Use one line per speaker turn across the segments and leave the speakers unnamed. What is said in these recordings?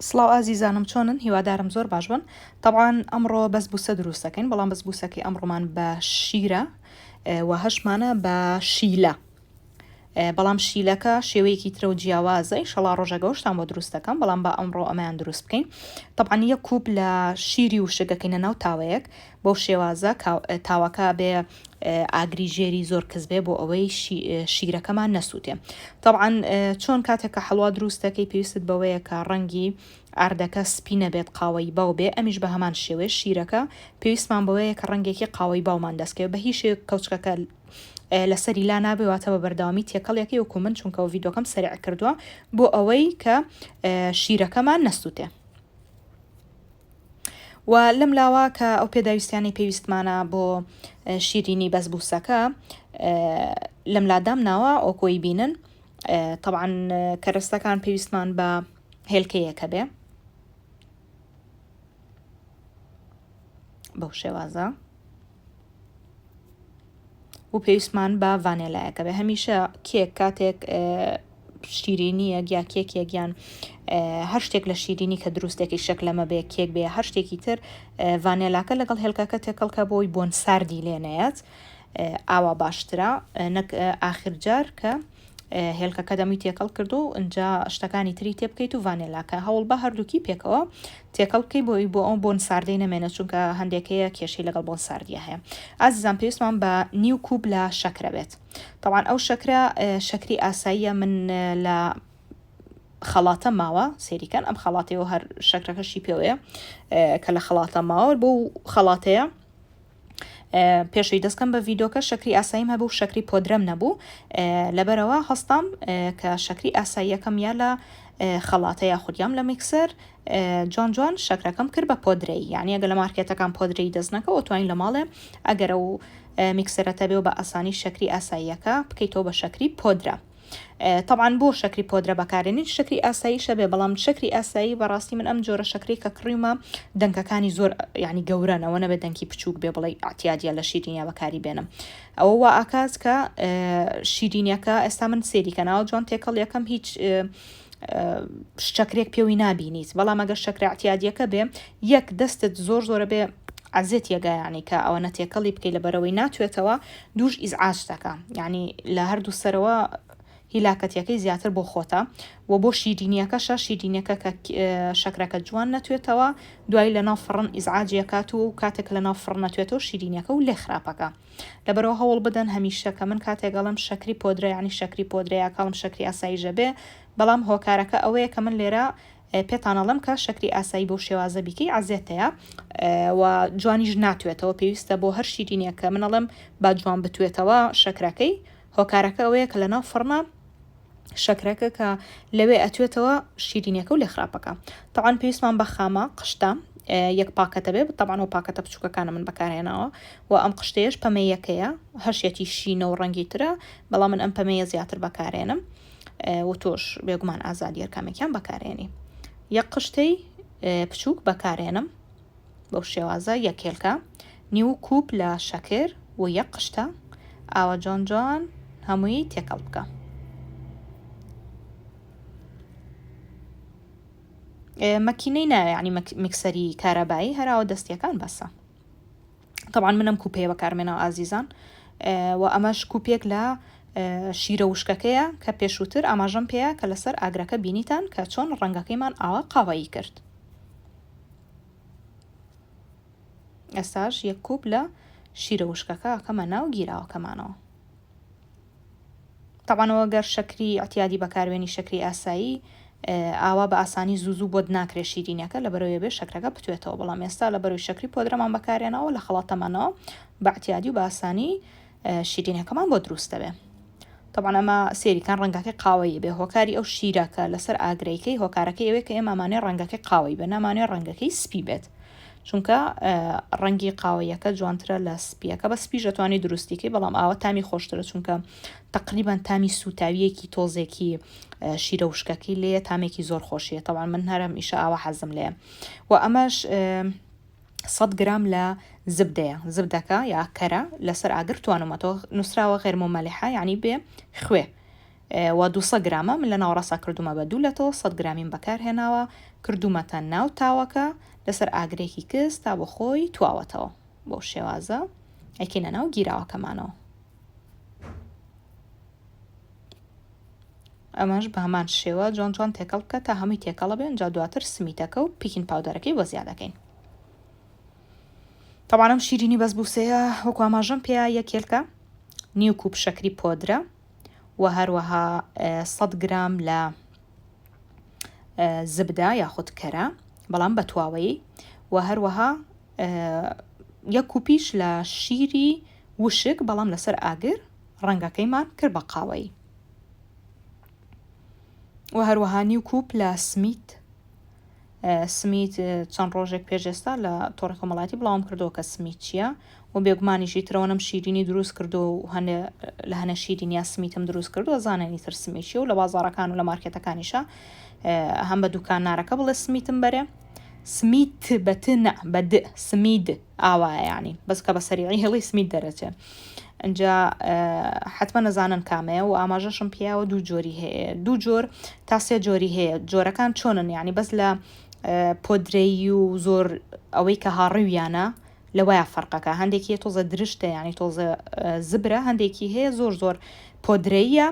سڵاو ئازیزانم چۆنن هیوادارم زۆر باش بن. طبعاً ئەمڕۆ بەسبوسە دروستەکەین بەڵام بەسبوسەکەی ئەمڕۆمان بە شیرە و هەشمانە بە شیلە. بەڵام شیلەکە شێوەیەکی ترە و جیاوازەی شەڵا ڕۆژە گەۆشتان بۆ دروستەکەم بەڵام بە ئەمڕۆ ئەمەیان دروست بکەین. طبعاً یەک کوب لە شیری وشەکەکەینە ناو تاوەیەک بۆ شێوازە تاوەکە بێ ئاگری ژێری زۆر کەس بێ بۆ ئەوەی شیرەکەمان نەسووتێ. طبعاً چۆن کاتێککە حەڵوا دروستەکەی پێویست بەوەیە کە ڕەنگی ئاردەکە سپی نەبێت قاوەی باو بێ ئەمیش بە هەمان شێوێ شیرەکە پێویستمان بەوەیە کە ڕەنگێکی قاوەی باومان دەستکەوێت بە هیچ کەوچکەکە لەسەری لا نابێواتەوە بەرداوامی تێکەڵێکی وەکو من چونکە و ڤیدۆکەم سەریع کردووە بۆ ئەوەی کە شیرەکەمان نەسووتێ. و لەم لاوە کە ئەو پێداویستیانی پێویستمانە بۆ شیرینی بەسبوسەکە لەم لادام ناوە ئۆکۆی بینن. طبعاً کەرەستەکان پێویستمان بە هێلکەیەکە بێ بەو شێوازە و پێویستمان بە ڤانێلایەکە بێ. هەمیشە کێک کاتێک شیرینیەک یا کێکێک یان هەر شتێک لە شیرینی کە دروستێکی شەک لەمە بێ کێک بێ هەر شتێکی تر ڤانێلاکە لەگەڵ هێلکەکە تێکەڵکە بۆی بۆن ساردی لێنەیەت ئاوا باشترە نەک ئاخر جار کە هێلکەکە دەمی تێکەڵ کردو و اینجا شتەکانی تری تێ بکەیت و ڤانێلاکە هەوڵ بە هەردووکی پێکەوە تێکەڵ بکەی بۆی بۆ ئەو بۆن ساردەی نەمێنێت چونکە هەندێکەیە کێشەی لەگەڵ بۆن ساردیە هەیە. ئازیزان پێویستمان بە نیو کوب لە شەکرە بێت. طبعاً ئەو شەکرە شەکری ئاساییە من لە خەڵاتە ماوە سێریکەن ئەم خەڵاتەوە هەر شەکرەکەشی پێوەیە کە لە خەڵاتە ماوە بۆ خەڵاتەیە پێشوی دەستکەم بە ڤیدۆکە شەکری ئاساییم هەبوو شەکری پۆدرەم نەبوو لەبەرەوە هەستام کە شەکری ئاساییەکەم یا لە خەڵاتەیە خودیام لە میکسەر جوان شەکرەکەم کرد بە پۆدرەی یعنی ئەگە لە مارکێتەکان پۆدرەی دەستنەکە ئۆتوین لە ماڵێ ئەگەر و میکسەرەتە بێ و بە ئاسانی شەکری ئاساییەکە بکەیتەوە بە شەکری پۆدرە. طبعاً بۆ شەکری پۆدرە بەکارێنیت شەکری ئاسایی شەبێ بەڵام شەکری ئاسایی بەڕاستی من ئەم جۆرە شەکری کە کڕیمە دەنگەکانی زۆر ینی گەورەنەوە نەبێت دەنگی بچووک بێ بڵێ ئاتیادە لە شیرینیا بەکاری بێنم ئەوە وا ئاکات کە شیرینیەکە ئێستا من سێریکەناوە جوان تێکەڵ یەکەم هیچ شەکرێک پێوی نبینیت بەڵام ئەگەر شەکری ئاتیادیەکە بێ یەک دەستت زۆرە بێ عزت یەگایانی کە ئەوە نەتێکەڵی بکەی لە بەرەوەی ناتوێتەوە دووش ئیزعاجتەکە ینی لە هەردوو سەرەوە هیلاکەتیەکەی زیاتر بۆ خۆتە و بۆ شیرینیەکەشە شیرینیەکە کە شەکرەکە جوان نەتوێتەوە دوای لە ناو فڕن ئیزعاجیەکات و کاتێک لە ناو فڕن نەتوێتەوە شیرینیەکە و لێ خراپەکە لەبەرەوە هەوڵ بدەن هەمیشە کە من کاتێکگەڵم شەکری پۆدرە ینی شەکری پۆدرەیە کاڵم شەکری ئاساییژە بێ بەڵام هۆکارەکە ئەوەیە کە من لێرە پێتانەڵم کە شەکری ئاسایی بۆ شێوازە بیکەی عزیێتەیە و جوانیش ناتوێتەوە پێویستە بۆ هەر شیرینیەکە منەڵم با جوان بتوێتەوە شەکرەکەی هۆکارەکە ئەوەیە کە لە ناو فڕنە شەکرەکە کە لەوێ ئەتوێتەوە شیرینیەکە و لێ خراپەکە. طبعاً پێویستمان بە خامە قشتە یەک پاکەتە بێ طبعاً و پاکەتە بچووکەکانە من بەکارهێناوە و ئەم قشتەیەش پەمەیەکەیە هەرشێتی شینە و ڕەنگی ترە بەڵام من ئەم پەمەیە زیاتر بەکارێنم و تۆش بێگومان ئازادیەر کامێکیان بەکارێنی یەک قشتەی بچووک بەکارێنم بەو شێوازە یەکێلکە نیو کوب لە شەکر و یەک قشتە ئاوە جوان هەمووی تێکەڵ بکە. مەکینەی ناوێ ینی میکسەری کارەبایی هەراوە دەستیەکان بەسە. طبعاً منم کوپەیە بەکارمێنەوە ئازیزان و ئەمەش کوپێک لە شیرە وشکەکەیە کە پێشووتر ئاماژەم پێەیە کە لەسەر ئاگرەکە بینیتان کە چۆن ڕەنگەکەیمان ئاوا قاوایی کرد. ئێستاش یەک کوب لە شیرە وشکەکە کەمە ناو گیراوەکەمانەوە. طبعاًەوە گەر شەکری ئەتیادی بەکارێنی شەکری ئاسایی ئاوا بە ئاسانی زوو بۆ ناکرێ شیرینەکە لە بەرەوەی بێ شەکرەکە بتوێتەوە بەڵام ئێستا لە بەروی شەکری پۆدرەمان بەکارێنەوە لە خەڵاتەمانەوە بەعتیادی و بە ئاسانی شیرینەکەمان بۆ دروستە بێ. طبعاً ئەمە سێریکان ڕەنگەکەی قاوەیە بێ هۆکاری ئەو شیرەکە لەسەر ئاگرەکەی هۆکارەکەی ئەوەیە کە ئێمەمانێ ڕەنگەکەی قاوەی بە نامانێ ڕەنگەکەی سپی بێت چونکە ڕەنگی قاوەیەکە جوانترە لە سپیەکە بە سپی دەتوانێت دروستیکەی بەڵام ئاوە تامی خۆشترە چونکە تقریبان تامی سوتاویەکی تۆزێکی شیرە وشکەکەی لێ تامێکی زۆر خۆشیە طبعاً من هەرم ئیشە ئاوە حەزم لێ و ئەمەش 100 گرام لە زبدەیە زبدەکە یا کەرە لەسەر ئاگر توانمەتەوە نووسراوە غێر مۆمەلیحە یعنی بێ خوێ و 200 گرامە من لە ناوەڕاستا کردومە بە دوولەتەوە 100 گرامین بەکارهێناوە کردومەتە ناو تاوەکە لەسەر ئاگرێکی کەس تا بە خۆی تواوەتەوە بۆ شێوازە ئەکەینە ناو گیراوەکەمانەوە. ئەمەش بە هەمان شێوە جوان جوان تێکەڵ بکە تا هەمووی تێکەڵە بێن جا دواتر سمیتەکە و پیکین پاودەرەکەی وە زیادەکەین. طبعا ئەم شیرینی بەسبووسەیە وەکو ئاماژەم پێیا یەکێلکە نیو کوب شەکری پۆدرە و هەروەها 100 گرام لە زبدە یاخود کەرە بەڵام بە تواوەیی و هەروەها 1 کوپیش لە شیری وشک بەڵام لەسەر ئاگر ڕەنگەکەیمان کرد بە قاوەیی و هەروەها نیو کوب لە سمیت چەند ڕۆژێک پێشێستا لە تۆڕی کۆمەڵایەتی بڵاوم کردەوە کە سمیت چییە و بێگومانیشی ترەوەنم شیرینی دروست کردو و لە هەنە شیرینیا سمیتم دروست کردو زانانی تر سمیتچی و لە بازاڕەکان و لە مارکێتەکانیشە هەم بە دوکانارەکە بڵێ سمیتم بەرێ سمیت بەتنە بەد سمید ئاوایە ینی بەس کە بە سەریعی هێڵی سمیت دەرەچێ ئەجا حتممە نەزانن کامەیە و ئاماژەشم پیاوە دوو جۆری هەیە دوو جۆر تا سێ جۆری هەیە جۆرەکان چۆنن ینی بەس لە پۆدرەی و زۆر ئەوەی کە هاڕویانە لەوەیە فەرقەکە هەندێکی تۆزە درشتە ینی تۆزە زبرە هەندێکی هەیە زۆر پۆدرەیە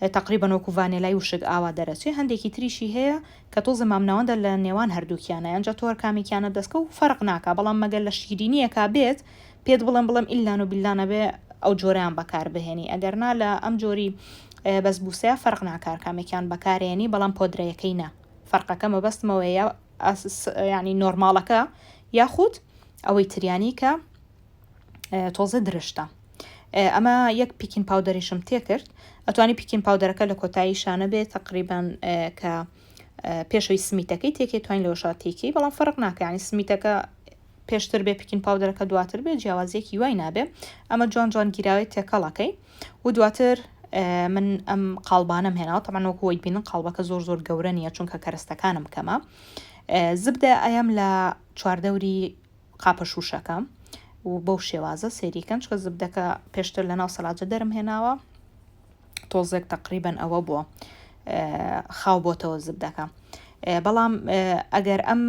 تقریبان وەکو ڤانێلای وشک ئاوا دەرەچێ هەندێکی تریشی هەیە کە تۆزە مامناوەندە لە نێوان هەردووکیانە ئەنجا تۆر کامیکیانە دەستکە و فەرق ناکە بەڵام مەگەر لە شیرینیەکە بێت پێت بڵم ئیلان و بیلانە بێ ئەو جۆریان بەکار بهێنی ئەگەرنا لە ئەم جۆری بەسبووسەیە فەرق ناکار کامێکیان بەکارێنی بەڵام پۆدرەیەکەی نە فەرقەکە مەبەستمەوەیە ینی نۆرماڵەکە یاخود ئەوەی تریانی کە تۆزە درشتە. ئەمە یەک پیکین پاودەریشم تێ کرد ئەتوانی پیکین پاودەرەکە لە کۆتایی شانە بێت تقریبان کە پێشەوەی سمیتەکەی تێکی توانین لەوەشا تێکی بەڵام فەرق ناکە ینی سمیتەکە پێشتر بێ پیکین پاودەرەکە دواتر بێت جیاوازیەکی وای نابێ ئەمە جوان گیراوی تێکەڵەکەی و دواتر من ئەم قاڵبانم هێناوە تەمان وەکوی بینن قاڵبەکە زۆر گەورە نیە چونکە کەرەستەکانم کەمە زبدە ئەم لە چواردەوری قاپە شوشەکەم و بەو شێوازە سێریکەن چکە زبدەکە پێشتر لە ناو سەلاجە دەرم هێناوە تۆزێک تقریبان ئەوە بووە خاو بۆتەوە زبدەکە بەڵام ئەگەر ئەم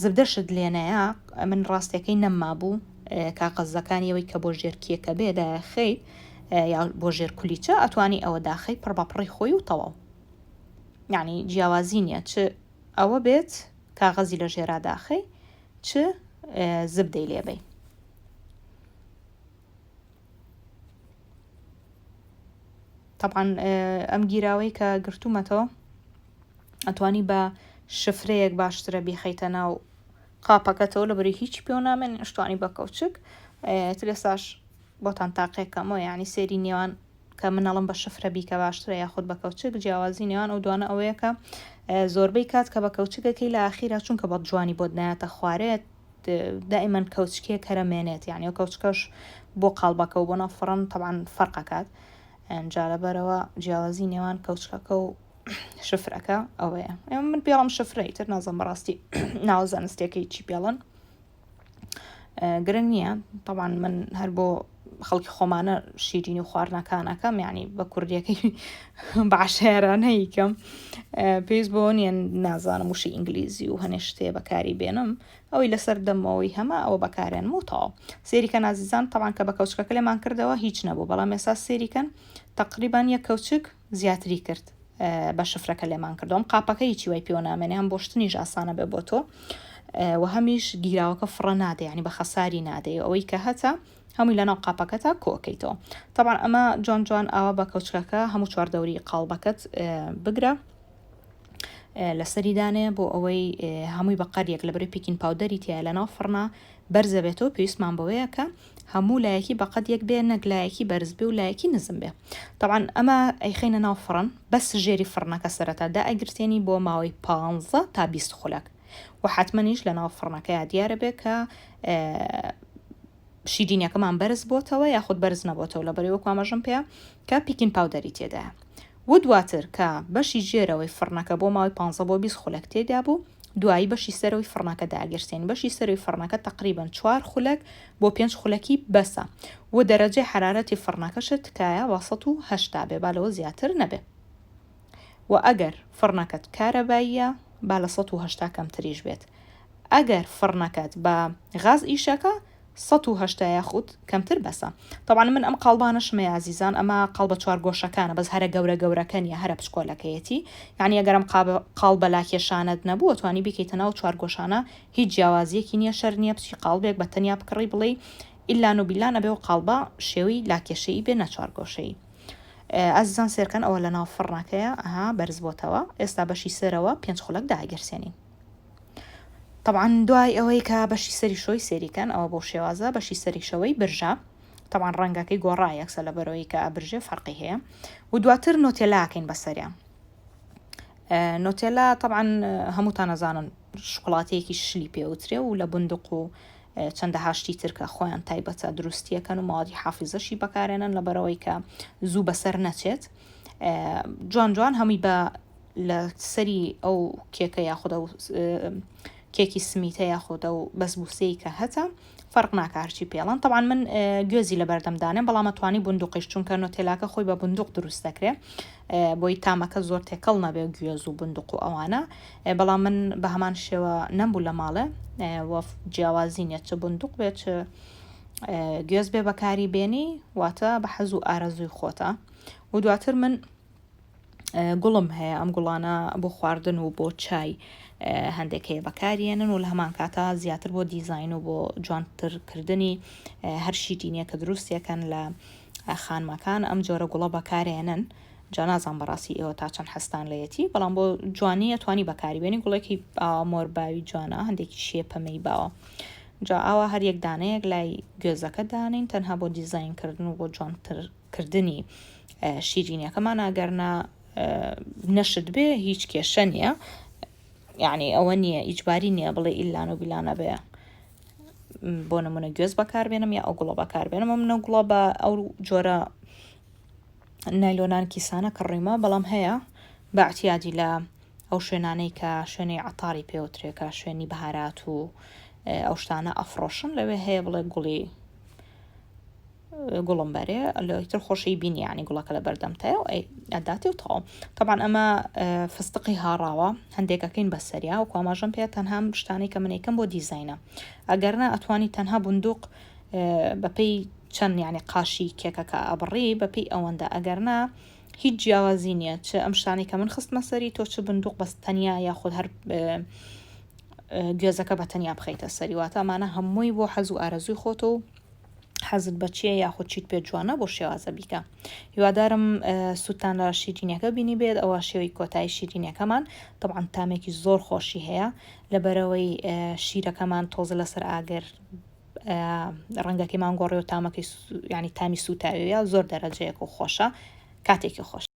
زبدەشت لێنەیە من ڕاستیەکەی نەمما بوو کاغەزەکانیەوەی کە بۆ ژێرکیەکە بێدا خەیت یا بۆ ژێر کولیچە ئەتوانی ئەوە داخەی پڕ بە پڕی خۆی و تەواو یعنی جیاوازی نییە چ ئەوە بێت کاغەزی لە ژێرا داخەی چ زبدەی لێبەی طبعا ئەم گیراوەی کە گرتوومەتەوە ئەتوانی بە شفرەیەک باشترە بیخەیتە ناو قاپەکەتەوە لە بەری هیچ پێ نامێن شتوانی بە کەوچک تلێساش بۆتان تاقیەکەمەوە ینی سێری نێوان کە منەڵم بە شفرە بیکە باشترە یاخود بە کەوچک جیاوازی نێوان ئەو دوانە ئەوەیە کە زۆربەی کات کە بە کەوچکەکەی لە ئاخیرا چونکە بە جوانی بۆ نایەتە خوارێت دائیمەن کەوچکێ کەرەمێنێت یعنی ئەو کەوچکەش بۆ قاڵبەکە و بۆ نەفڕن طبعا فەرقەکات ئەنجا لەبەرەوە جیاوازی نێوان کەوچکەکە و شفرەکە ئەوەیە من پێڵم شفرەی تر نازم بەڕاستی ناوزانستێکی چی پێڵن گرنگ نییە طبعا من هەر بۆ خەڵکی خۆمانە شیرینی و خواردنەکانەکەم یعنی بە کوردیەکەی باشێرانەی کەم پێویست بۆ نیە نازانم وشی ئینگلیزی و هەنێ شتێ بەکاری بێنم ئەوەی لەسەر دەمەوەی هەمە ئەوە بەکارێنم و تەواو سێریکە نازیزان طبعا کە بە کەوچکەکە لێمان کردەوە هیچ نەبوو بەڵام ئێستا سێریکەن تقریبان یەک کەوچک زیاتری کرد بە شفرەکە لێمان کردەوەم قاپەکە هیچی وای پێوە نامێنێ هەم بۆشتنیش ئاسانە بێ بۆ تۆ و هەمیش گیراوەکە فڕە نادێ ینی بە خەساری نادێ ئەوەی کە هەتا هەمووی لەناو قاپەکەتە کۆکەیتەوە طبعا ئەمە جوان ئاوا بە کەوچکەکە هەموو چواردەوری قاڵبەکەت بگرە لەسەری دانێ بۆ ئەوەی هەمووی بە قەریەک لەبەر پیکین پاودەری تایە لەناو فڕنا بەرزە بێتەوە پێویستمان بەوەیە کە هەموو لایەکی بە قەت یەک بێ نەک لایەکی بەرز بێ و لایەکی نزم بێ طبعا ئەمە ئەیخینە ناو فڕن بەس ژێری فڕنەکە سەرەتادا ئەگرتێنی بۆ ماوەی 15 تا 20 خولەک و حتممەنیش لە ناو فڕنەکەی دیارە بێ کە شیرینیەکەمان بەرز بۆتەوە یاخود بەرز نەبووتەوە لە بەرەوە ئاماژەم پێ کە پیکین پاودەری تێدایە و دواتر کە بەشی ژێرەوەی فڕنەکە بۆ ماوەی 15 بۆ 20 خولەک تێدا بوو دوایی بەشی سەرەوەی فڕنەکە داگرتێن بەشی سەرەوەی فڕنەکە تقریبان 4 خولەک بۆ 5 خولەکی بەسە و دەرەجەی حرارەتی فڕنەکەشت تکایە واسەت و هەشتا بێ بالەوە زیاتر نەبێ و ئەگەر فڕنەکەت کارەباییە با لە 180 کەمتریش بێت. ئەگەر فڕنەکەت بە غاز ئیشەکە 180 یاخود کەمتر بەسە. طبعا من ئەم قاڵبانەشمە عزیزان ئەمە قەڵبە چوارگۆشەکانە بەس هەرە گەورە گەورەکەنیە هەرە پشکۆلەکەیەتی یعنی ئەگەرم قاڵ بەلاکێشانت نەبوو توانی بکەیتە ناو چوارگۆشانە هیچ جیاوازیەکی نییە شەر نییە بچی قاڵبێک بە تەنیا بکڕی بڵێ ئیلان و بیلان ئەبێ و قاڵبە شێوی لاکێشەی بێ نەچوارگۆشەی. ئازیزان سێرکەن ئەوە لە ناو فڕنەکەیە ئەها بەرز بۆتەوە ئێستا بەشی سەرەوە 5 خولەک داگەرسێنین. طبعا دوای ئەوەی کە بەشی سەری شۆی سێریکەن ئەوە بۆ شێوازە بەشی سەریشەوەی برژە طبعا ڕەنگەکەی گۆڕایەکسە لە بەرەوەی کە ئەبرژێ فەرقی هەیە و دواتر نۆتێلاکەین بەسەریان. نۆتێلا طبعا هەمووتان نەزانن شکڵاتەیەکی شلی پێوترێ و لە بندق و چەندە هاشتی ترکە خۆیان تایبەتە دروستیەکەن و ماوەدی حافزەشی بەکارێنن لە بەرەوەی کە زوو بەسەر نەچێت. جوان جوان هەمووی بە لە سەری ئەو کێکە یاخودە کێکی سمیتە یاخۆدە و بەسبوسەی کە هەتا فەرق ناکارچی پێڵان. طبعا من گوێزی لە بەردەمدانێ بەڵام ئەتوانی بندوقیش چونکە نۆتێلاکە خۆی بە بندوق دروست دەکرێت بۆی تامەکە زۆر تێکەڵ نەبێ گوێز و بندوق و ئەوانە بەڵام من بە هەمان شێوە نەمبوو لە ماڵێ جیاوازی نیە چ بندوق بێت چ گوێز بێ بەکاری بێنی واتە بە حەز و ئارەزوی خۆتە. و دواتر من گوڵم هەیە ئەم گوڵانە بۆ خواردن و بۆ چای هەندێک هەیە بەکارێنن و لە هەمان کاتە زیاتر بۆ دیزاین و بۆ جوانترکردنی هەر شیرینیە کە دروستیەکەن لە خانمەکان ئەم جۆرە گوڵە بەکارێنن. جا نازان بەڕاستی ئێوە تا چەند هەستان لەیەتی بەڵام بۆ جوانی ئەتوانی بەکاری بێنی گوڵێکی مۆر باوی جوانە هەندێکی شێپەمەی باوە جا ئاوا هەر یەک دانەیەک لای گوێزەکە دانین تەنها بۆ دیزاینکردن و بۆ جوانترکردنی شیرینیەکەمان ئەگەرنا نەشت بێ هیچ کێشە نییە یعنی ئەوە نییە ئیجباری نییە بڵێ ئیلان و بیلانە بێ بۆ نمونە گوێز بەکاربێنم یا ئەو گوڵە بەکاربێنم منە گوڵە بە ئەو جۆرە نایلۆنان کیسانە کڕیمە بەڵام هەیە بە احتیاجی لە ئەو شوێنانەی کە شوێنی عەتاری پێوترێکە شوێنی بەهارات و ئەو شتانە ئەفرۆشن لەوێ هەیە بڵێ گوڵم بەرێ لەتر خۆشی بینی ینی گوڵەکە لە بەردەمتەیە و ئەداتی و تەواو. طبعا ئەمە فستقی هاڕاوە هەندێکەکەین بەسەریا و کاماژەم پێ تەنها شتانی کە منێکم بۆ دیزاینە ئەگەرنا ئەتوانی تەنها بندوق بەپێی چەند یعنی قاشی کێکەکە ئەبڕی بەپێی ئەوەندە ئەگەرنا هیچ جیاوازی نییە چ ئەم شتانی کە من خستمە سەری تۆ چ بندوق بەس تەنیا یاخود هەر گوێزەکە بە تەنیا بخەیتە سەری واتە ئەمانە هەمووی بۆ حەز و ئارەزوی خۆت و حەزت بەچیە یاخود چیت پێ جوانە بۆ شێوازە بیکە. هیوادارم سووتان لە شیرینیەکە بینی بێت ئەوە شێوەی کۆتایی شیرینیەکەمان طبعا تامێکی زۆر خۆشی هەیە لەبەرەوەی شیرەکەمان تۆزە لەسەر ئاگەر ڕەنگەکەیمان گۆڕێ و تامەکەی ینی تامی سوتاویە زۆر دەرەجەیەک و خۆشە کاتێکی خۆش.